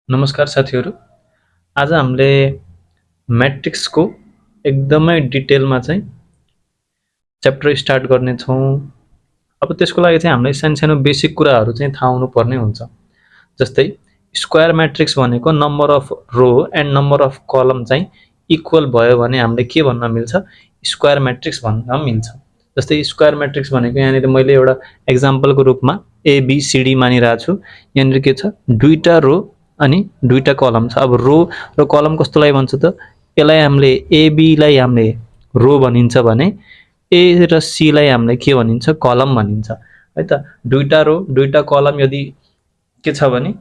नमस्कार साथीहरु। आज हामीले मैट्रिक्स को एकदमै डिटेलमा चाहिँ च्याप्टर स्टार्ट गर्ने छौं। अब त्यसको लागि चाहिँ हामीलाई सानो बेसिक कुराहरु चाहिँ थाहा हुनु पर्ने हुन्छ। जस्तै स्क्वायर मैट्रिक्स भनेको number of row and number of column चाहिँ इक्वल भयो भने हामीले के भन्न मिल्छ, स्क्वायर मैट्रिक्स भन्न मिल्छ। जस्तै स्क्वायर मैट्रिक्स भनेको यहाँनिर मैले एउटा एक्जाम्पलको रूपमा एबीसीडी मानिरहेको छु। यहाँनिर के छ, दुईटा रो अनि दुईटा कलम छ। अब रो र कलम कस्तोलाई भन्छ त, यसलाई हामीले एबी लाई हामीले रो भनिन्छ भने ए र सी लाई हामीले के भनिन्छ, कलम भनिन्छ है त। दुईटा रो दुईटा कलम यदि के छ भने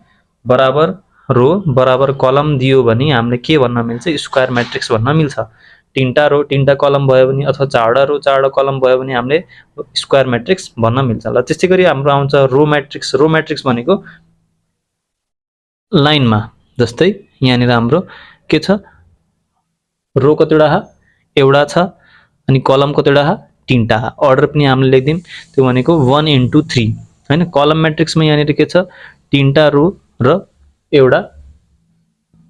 बराबर रो बराबर कलम दियो भने हामीले के भन्न मिल्छ, स्क्वायर मैट्रिक्स भन्न मिल्छ। तीनटा रो तीनटा कलम भयो भने अथवा चारवटा रो चारवटा कलम भयो भने हामीले स्क्वायर मैट्रिक्स भन्न मिल्छ। ल त्यस्तै गरी हाम्रो आउँछ रो मैट्रिक्स। रो मैट्रिक्स भनेको लाइनमा, जस्तै यहाँनिर हाम्रो के छ, रो कतिवटा छ, एउटा छ, अनि कलम कतिवटा छ, तीनटा छ। अर्डर पनि हामीले लेख्दियौं, त्यो भनेको 1 into 3 हैन। कलम मैट्रिक्समा यहाँनिर के छ, तीनटा रो र एउटा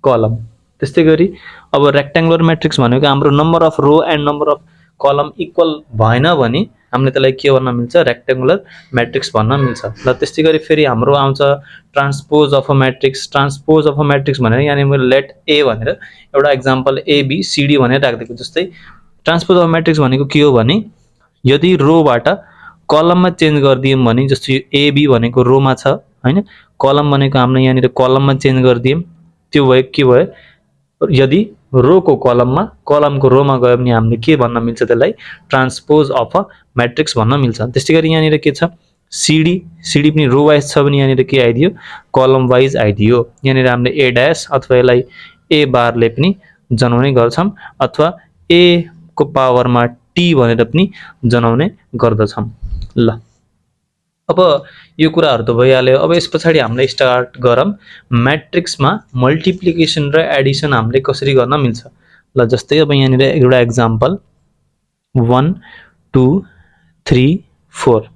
कलम। त्यस्तै गरी अब रेक्टेंगुलर मैट्रिक्स भनेको हाम्रो number of row and number of column equal भएन भने हामीले त्यसलाई के भन्न मिल्छ, रेक्टेंगुलर मैट्रिक्स भन्न मिल्छ। ल त्यस्तै गरी फेरि हाम्रो आउँछ transpose of a matrix. Transpose of a matrix भनेर यहाँ मैले लेट ए भनेर एउटा एक्जाम्पल एबीसीडी भनेर राख्दिएको। जस्तै ट्रान्सपोज अफ मैट्रिक्स भनेको के हो भने यदि रोबाट कलममा चेन्ज गरिदियौं भने, जस्तो यो एबी भनेको रोमा छ हैन, कलम भनेको हामीले यहाँनिर कलममा चेन्ज गरिदियौं, त्यो भयो के भयो, यदि रो को कलममा कलमको रोमा गयो भने हामीले के भन्न मिल्छ, त्यसलाई ट्रान्सपोज अफ अ मैट्रिक्स भन्न मिल्छ। त्यस्तै गरी यहाँनिर के छ, सीडी सीडी पनि रो वाइज छ भने यहाँनिर के आइदियो, कलम वाइज आइदियो। यहाँनिर हामीले ए ड्याश अथवा यसलाई ए बारले पनि जनाउने गर्छौं, अथवा ए को पावरमा टी भनेर पनि जनाउने गर्दछौं। ल अब यो कुराहरु त भइहाल्यो। अब यस पछाडी हामीले स्टार्ट गरौँ मैट्रिक्समा मल्टिप्लिकेसन र एडिसन हामीले कसरी गर्न मिल्छ। ल जस्तै अब यहाँनिर एउटा एक्जाम्पल 1 2 3 4,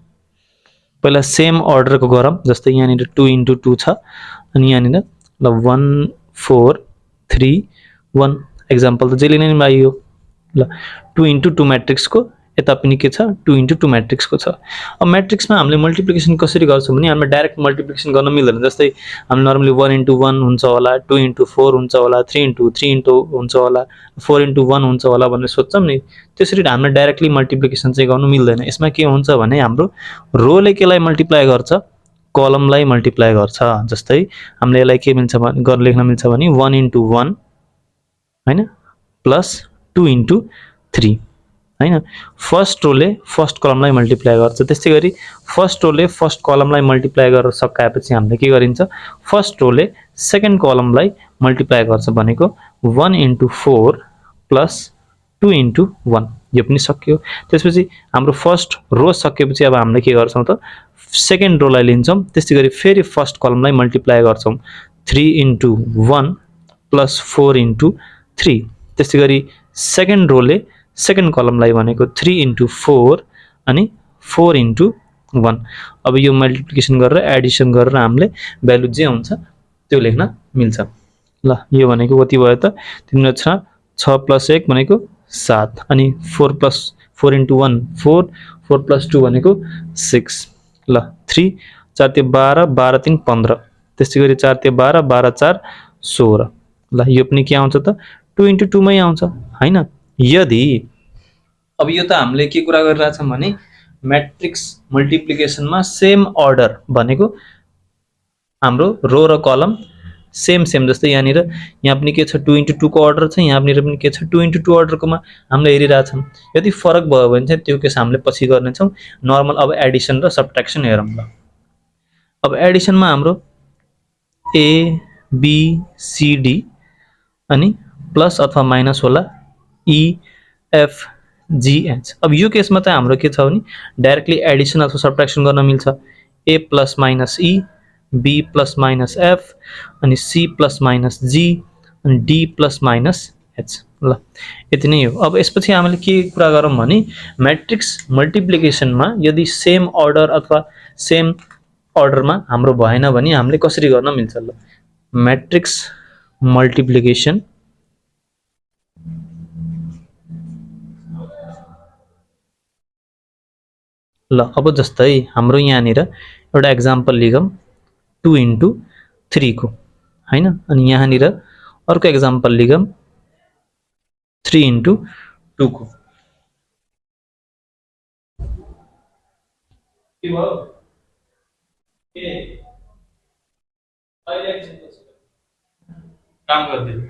पहिला सेम अर्डरको गरौँ। जस्तै यहाँनिर 2 into 2 छ, अनि यहाँनिर ल 1 4 3 1 एक्जाम्पल त जहिले नै आइयो। ल 2 into 2 मैट्रिक्सको यता पनि के छ, 2 into 2 मैट्रिक्सको छ। अब मैट्रिक्समा हामीले मल्टिप्लिकेसन कसरी गर्छौं भने हामीले डाइरेक्ट मल्टिप्लिकेसन गर्न मिल्दैन। जस्तै हामी नर्मली 1 into 1 हुन्छ होला, 2 into 4 हुन्छ होला, 3 into 3 into हुन्छ होला, 4 into 1 हुन्छ होला भनेर सोच्छौं नि। त्यसरी हामीले डाइरेक्टली मल्टिप्लिकेसन चाहिँ गर्नु मिल्दैन। यसमा के हुन्छ भने हाम्रो रोले केलाई मल्टिप्लाई गर्छ, कलमलाई मल्टिप्लाई गर्छ। जस्तै हामीले यसलाई के मिल्छ भने लेख्न मिल्छ भने 1 into 1 हैन प्लस 2 into 3 हैन। फर्स्ट रोले फर्स्ट कलमलाई मल्टिप्लाई गर्छ। त्यस्तै गरी फर्स्ट रोले फर्स्ट कलमलाई मल्टिप्लाई गरेर सकाएपछि हामीले के गरिन्छ, फर्स्ट रोले सेकेन्ड कलमलाई मल्टिप्लाई गर्छ भनेको 1 into 4 प्लस 2 into 1, यो पनि सक्यो। त्यसपछि हाम्रो फर्स्ट रो सकेपछि अब हामीले के गर्छौं त, सेकेन्ड रोलाई लिन्छौं। त्यस्तै गरी फेरि फर्स्ट कलमलाई मल्टिप्लाई गर्छौं, 3 into 1 प्लस 4 into 3। त्यस्तै गरी सेकेन्ड रोले सेकेन्ड कलमलाई भनेको 3 into 4 अनि 4 into 1। अब यो मल्टिप्लिकेसन गरेर एडिसन गरेर हामीले भ्यालु जे हुन्छ त्यो लेख्न मिल्छ। ल यो भनेको कति भयो त, तिम्रो छ 6 plus 1 भनेको 7, अनि 4 plus 4 into 1 4 4 plus 2 भनेको 6। ल 3 4 ते 12 12 3 15, त्यस्तै गरी 4 ते 12 12 4 16। ल यो पनि के आउँछ त, 2 into 2 मै आउँछ हैन। यदि अब यो त हामीले के कुरा गरिरहेका छौं भने मैट्रिक्स मल्टिप्लिकेसनमा सेम अर्डर भनेको हाम्रो रो र कलम सेम सेम। जस्तै यहाँनिर यहाँ पनि के छ, 2 into 2 को अर्डर छ, यहाँ पनि के छ 2 into 2 अर्डरकोमा हामीले हेरिरहेका छौं। यदि फरक भयो भने चाहिँ त्यो केस हामीले पछि गर्ने छौं नर्मल। अब एडिसन र सबट्र्याक्सन हेरौं। ल अब एडिसनमा हाम्रो ए बी सी डी अनि प्लस अथवा माइनस होला ई एफ जी एच। अब यो केसमा चाहिँ हाम्रो के छ भने डाइरेक्टली एडिसन अथवा सबट्र्याक्सन गर्न मिल्छ। A plus minus E, B plus minus F, अनि सी प्लस माइनस जी, अनि डी प्लस माइनस एच। ल यति नै हो। अब यसपछि हामीले के कुरा गरौँ भने मैट्रिक्स मल्टिप्लिकेसनमा यदि सेम अर्डर अथवा सेम अर्डरमा हाम्रो भएन भने हामीले कसरी गर्न मिल्छ। ल मैट्रिक्स मल्टिप्लिकेसन ल अब जस्तै हाम्रो यहाँनिर एउटा एक्जाम्पल लिगौँ 2 into 3 को हैन, अनि यहाँनिर अर्को एक्जाम्पल लिगौँ 3 into 2 को। के भयो के अहिले एकछिन काम गर्दिनु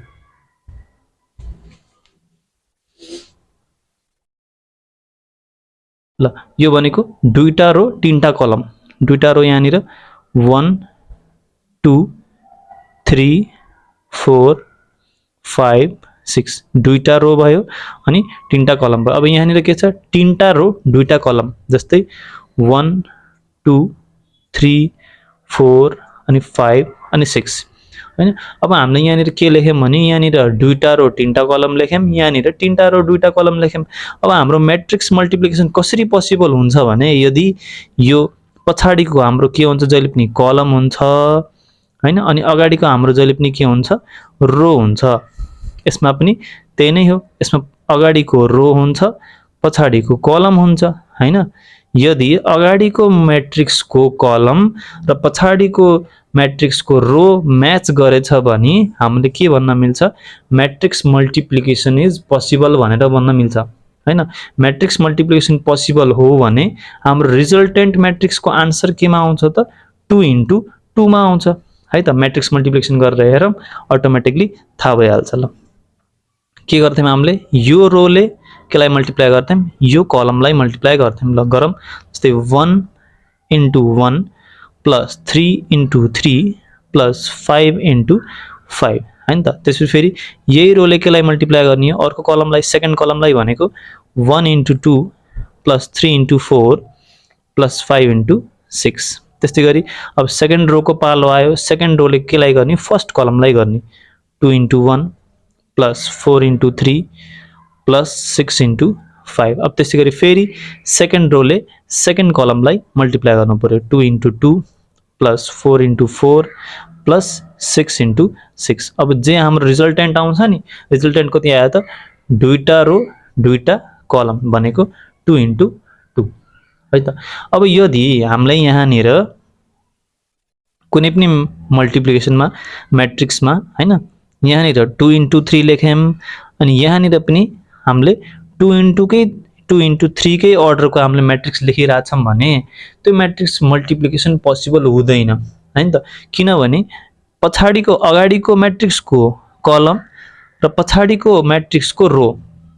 ल। यो भनेको दुईटा रो तीनटा कलम, दुईटा रो यहाँनिर 1 2 3 4 5 6 दुईटा रो भयो अनि तीनटा कलम भयो। अब यहाँनिर के छ तीनटा रो दुईटा कलम, जस्तै 1 2 3 4 अनि 5 अनि 6 हैन। अब हामीले यहाँनिर के लेख्यौँ भने यहाँनिर दुईटा रो तीनटा कलम लेख्यौँ, यहाँनिर तीनटा रो दुईटा कलम लेख्यौँ। अब हाम्रो मैट्रिक्स मल्टिप्लिकेसन कसरी पोसिबल हुन्छ भने यदि यो पछाडिको हाम्रो के हुन्छ जहिले पनि कलम हुन्छ हैन, अनि अगाडिको हाम्रो जहिले पनि के हुन्छ रो हुन्छ। यसमा पनि त्यही नै हो, यसमा अगाडिको रो हुन्छ पछाडिको कलम हुन्छ हैन। यदि अगाडिको मैट्रिक्सको कलम र पछाडिको मैट्रिक्सको रो म्याच गरेछ भने हामीले के भन्न मिल्छ मैट्रिक्स मल्टिप्लिकेसन इज पोसिबल भनेर भन्न मिल्छ हैन। मैट्रिक्स मल्टिप्लिकेसन पोसिबल हो भने हाम्रो रिजल्टेन्ट मैट्रिक्सको आन्सर केमा आउँछ त 2 into 2 मा आउँछ है त। मैट्रिक्स मल्टिप्लिकेसन गरेर हेरौँ अटोमेटिकली थाहा भइहाल्छ। ल के गर्थ्यौँ हामीले यो रोले केलाई मल्टिप्लाई गर्थ्यौँ यो कलमलाई मल्टिप्लाई गर्थ्यौँ। ल गरौँ, जस्तै 1 into 1 plus 3 into 3 plus 5 into 5 हैन त। त्यसपछि फेरि यही रोले केलाई मल्टिप्लाई गर्ने हो अर्को कलमलाई, सेकेन्ड कलमलाई भनेको 1 into 2 plus 3 into 4 plus 5 into 6। त्यस्तै गरी अब सेकेन्ड रोको पालो आयो, सेकेन्ड रोले केलाई गर्ने फर्स्ट कलमलाई गर्ने 2 into 1 plus 4 into 3 plus 6 into 5। अब त्यसै गरी फेरि सेकेन्ड रोले सेकेन्ड कलमलाई मल्टिप्लाई गर्नु पर्यो 2 into 2 plus 4 into 4 plus 6 into 6। अब जे हाम्रो रिजल्टेन्ट आउँछ नि रिजल्टेन्ट कति आयो त दुईटा रो दुईटा कलम भनेको 2 into 2 है त। अब यदि हामीलाई यहाँनिर कुनै पनि मल्टिप्लिकेसनमा मैट्रिक्समा हैन यहाँनिर 2 into 3 लेख्यौँ अनि यहाँनिर पनि हामीले 2 into 3 कै अर्डरको हामीले मैट्रिक्स लेखिरहेछौँ भने त्यो मैट्रिक्स मल्टिप्लिकेसन पोसिबल हुँदैन हैन त। किनभने पछाडिको अगाडिको मैट्रिक्सको कलम र पछाडिको मैट्रिक्सको रो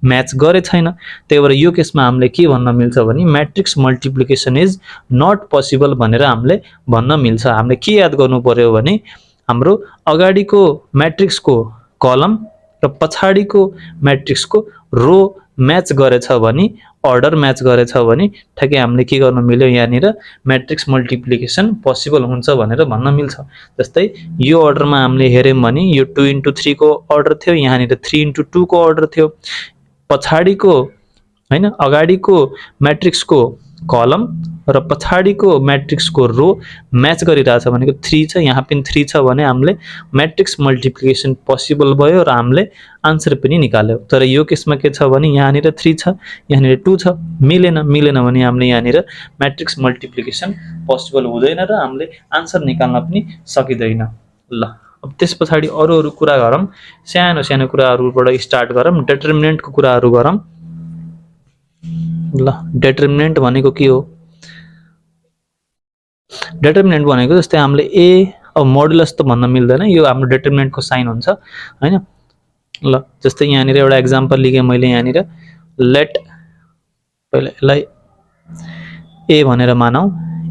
म्याच गरे छैन। त्यही भएर यो केसमा हामीले के भन्न मिल्छ भने matrix multiplication is not possible भनेर हामीले भन्न मिल्छ। हामीले के याद गर्नु पर्यो भने हाम्रो अगाडिको मैट्रिक्सको कलम र पछाडिको मैट्रिक्सको रो म्याच गरेछ भने अर्डर म्याच गरेछ भने ठ्याक्कै हामीले के गर्न मिल्यो यहाँनिर मैट्रिक्स मल्टिप्लिकेसन पोसिबल हुन्छ भनेर भन्न मिल्छ। जस्तै यो अर्डरमा हामीले हेर्यौँ भने यो 2 into 3 को अर्डर थियो, यहाँनिर 3 into 2 को अर्डर थियो। पछाडिको हैन अगाडिको मैट्रिक्सको कलम र पछाडिको मैट्रिक्सको रो म्याच गरिरहेछ भनेको 3 छ, यहाँ पनि 3 छ भने हामीले मैट्रिक्स मल्टिप्लिकेसन पोसिबल भयो र हामीले आन्सर पनि निकाल्यौँ। तर यो केसमा के छ भने यहाँनिर 3 छ यहाँनिर 2 छ, मिलेन भने हामीले यहाँनिर मैट्रिक्स मल्टिप्लिकेसन पोसिबल हुँदैन र हामीले आन्सर निकाल्न पनि सकिँदैन। ल अब त्यस पछाडि अरू कुरा गरौँ, सानो सानो कुराहरूबाट स्टार्ट गरौँ, डिटर्मिनेन्टको कुराहरू गरौँ। ल डिटर्मिनेन्ट भनेको के हो? डिटर्मिनेन्ट भनेको जस्तै हामीले ए अब मोडुलस त भन्न मिल्दैन, यो हाम्रो डिटर्मिनेन्टको साइन हुन्छ हैन। ल जस्तै यहाँनिर एउटा एक्जाम्पल लिएँ मैले, यहाँनिर लेट पहिले यसलाई ए भनेर मानौँ।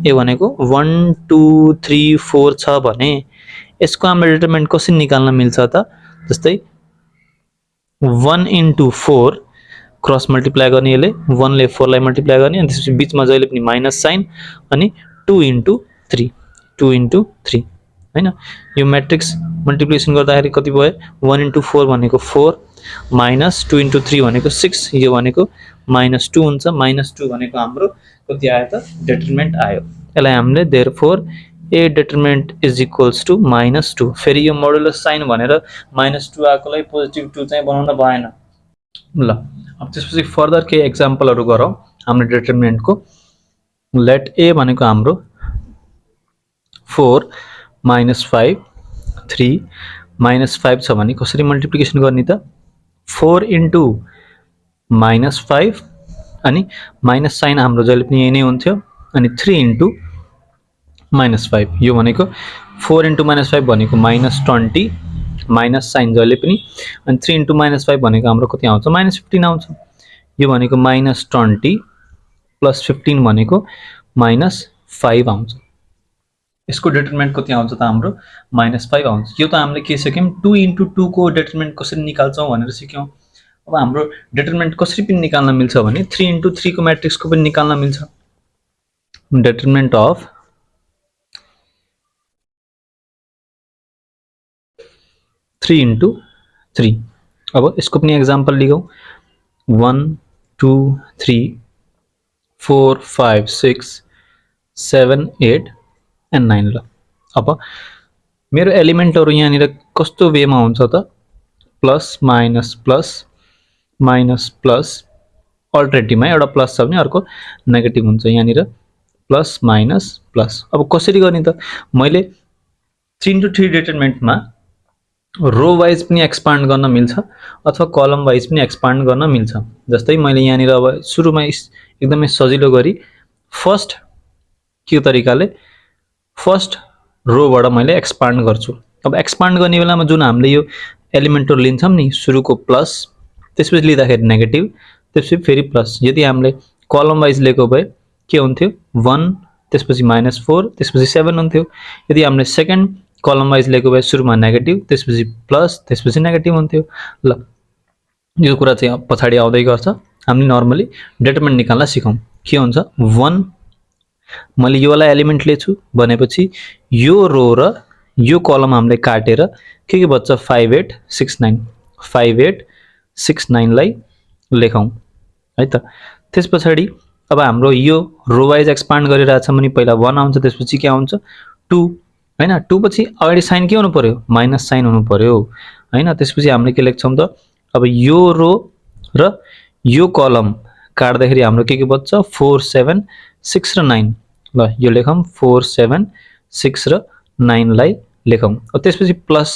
ए भनेको 1 2 3 4 छ भने यसको हाम्रो डिटर्मिनेन्ट कसरी निकाल्न मिल्छ त? जस्तै 1 into 4 क्रस मल्टिप्लाई गर्ने, यसले 1 ले 4 लाई मल्टिप्लाई गर्ने अनि त्यसपछि बीचमा जहिले पनि माइनस साइन अनि 2 into 3 2 into 3 हैन। यो मैट्रिक्स मल्टिप्लिकेसन गर्दाखेरि कति भयो 1 into 4 भनेको 4 माइनस 2 into 3 भनेको 6, यो भनेको -2 हुन्छ। -2 भनेको हाम्रो कति आयो त डिटर्मिनेन्ट आयो। यसलाई हामीले therefore a determinant is equals to -2। फेरि यो मोडुलस साइन भनेर -2 आएकोलाई पोजिटिभ 2 चाहिँ बनाउन भएन। ल अब त्यसपछि फर्दर केही एक्जाम्पलहरू गरौँ हाम्रो डिटरमिनेन्टको। लेट ए भनेको हाम्रो 4 -5 3 -5 छ भने कसरी मल्टिप्लिकेसन गर्ने त? 4 इन्टु -5 अनि माइनस साइन हाम्रो जहिले पनि यही नै हुन्थ्यो, अनि 3 इन्टु -5 यो भनेको 4 इन्टु -5 भनेको -20 माइनस साइन जहिले पनि, अनि 3 इन्टु -5 भनेको हाम्रो कति आउँछ? -15 आउँछ। यो भनेको -20 प्लस 15 भनेको -5 आउँछ। यसको डिटरमिनेन्ट कति आउँछ त हाम्रो? -5 आउँछ। यो त हामीले के सिक्यौँ? 2 इन्टु 2 को डिटरमिनेन्ट कसरी निकाल्छौँ भनेर सिक्यौँ। अब हाम्रो डिटरमिनेन्ट कसरी पनि निकाल्न मिल्छ भने 3 इन्टु 3 को म्याट्रिक्सको पनि निकाल्न मिल्छ। Determinant of 3 into 3। अब यसको पनि एक्जाम्पल लिगौँ। 1 2 3 4 5 6 7 8 एन्ड 9। ल अब मेरो एलिमेन्टहरू यहाँनिर कस्तो वेमा हुन्छ त? Plus minus plus minus plus, अल्टरनेटिभमा एउटा प्लस छ भने अर्को नेगेटिभ हुन्छ। यहाँनिर प्लस माइनस प्लस। अब कसरी गर्ने त? मैले 3 इन्टु 3 डिटरमिनेन्टमा रो वाइज पनि एक्सपान्ड गर्न मिल्छ अथवा कलम वाइज पनि एक्सपान्ड गर्न मिल्छ। जस्तै मैले यहाँनिर अब सुरुमा एकदमै सजिलो गरी फर्स्ट के तरिकाले फर्स्ट रोबाट मैले एक्सपान्ड गर्छु। अब एक्सपान्ड गर्ने बेलामा जुन हामीले यो एलिमेन्टहरू लिन्छौँ नि, सुरुको प्लस, त्यसपछि लिँदाखेरि नेगेटिभ, त्यसपछि फेरि प्लस। यदि हामीले कलम वाइज लिएको भए के हुन्थ्यो? 1 त्यसपछि -4 त्यसपछि 7 हुन्थ्यो। यदि हामीले सेकेन्ड कलम वाइज लिएको भए सुरुमा नेगेटिभ त्यसपछि प्लस त्यसपछि नेगेटिभ हुन्थ्यो। ल यो कुरा चाहिँ पछाडि आउँदै गर्छ। हामीले नर्मली डिटरमिनेन्ट निकाल्न सिकौँ। के हुन्छ? 1 मैले यो वाला एलिमेन्ट लिएछु भनेपछि यो रो र यो कलम हामीले काटेर के बच्छ? 5 8 6 9 5 8 6 9 लाई लेखौँ है त। त्यस पछाडि अब हाम्रो यो रो वाइज एक्सपान्ड गरिरहेछ भने पहिला 1 आउँछ, त्यसपछि के आउँछ? 2 हैन। 2 पछि अगाडि साइन के हुनु पर्यो? माइनस साइन हुनु पर्यो हैन। त्यसपछि हामीले के लेख्छौँ त? अब यो रो र यो कलम काट्दाखेरि हाम्रो के बच्छ? 4 7 6 र 9। ल यो लेखौँ 4 7 6 र 9 लाई लेखौँ। त्यसपछि प्लस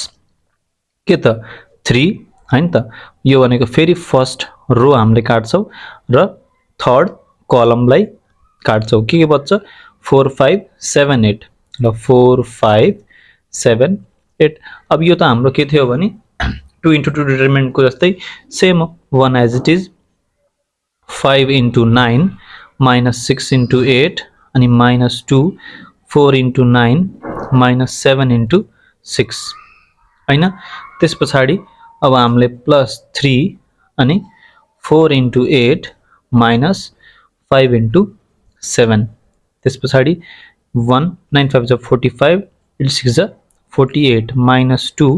के त? 3 हैन त। यो भनेको फेरि फर्स्ट रो हामीले काट्छौँ र थर्ड कलमलाई काट्छौँ। के बच्छ? 4 5 7 8। ल 4 5 7 8। अब यो त हाम्रो के थियो भने 2 इन्टु 2 डिटरमिनेन्टको जस्तै सेम हो। 1 as it is 5 into 9 -6 into 8 अनि -2 4 इन्टु 9 -7 इन्टु 6 हैन। त्यस पछाडि अब हामीले +3 अनि 4 इन्टु 8 -5 इन्टु 7। त्यस पछाडि 1 9 5 जा 45 8 6 जा 48 -2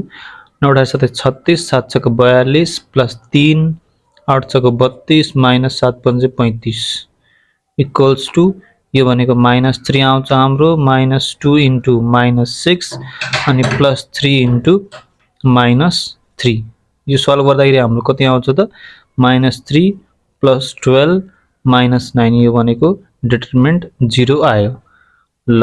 9 7 36 7 6 42 +3 8 6 32 -7 5 35 इक्वल्स टु यो भनेको -3 आउँछ हाम्रो। -2 इन्टु -6 अनि +3 इन्टु -3। यो सल्भ गर्दाखेरि हाम्रो कति आउँछ त? -3 + 12 -9। यो भनेको डिटरमिनेन्ट 0 आयो। ल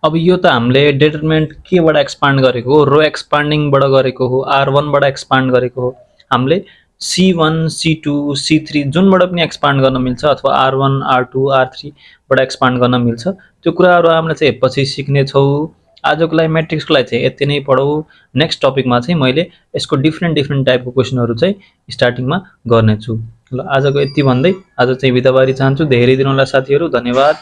अब यो त हामीले डिटरमिनेन्ट केबाट एक्सपान्ड गरेको हो? रो एक्सपान्डिङबाट गरेको हो, R1 बाट एक्सपान्ड गरेको हो। हामीले C1 C2 C3 जुनबाट पनि एक्सपान्ड गर्न मिल्छ अथवा R1 R2 R3 बाट एक्सपान्ड गर्न मिल्छ। त्यो कुराहरू हामीले चाहिँ पछि सिक्ने छौँ। आजको लागि म्याट्रिक्सको लागि चाहिँ यति नै पढौँ। नेक्स्ट टपिकमा चाहिँ मैले यसको डिफ्रेन्ट टाइपको क्वेसनहरू चाहिँ स्टार्टिङमा गर्नेछु। ल आजको यति भन्दै आज चाहिँ बिदाबारी चाहन्छु। धेरै दिन होला साथीहरू, धन्यवाद।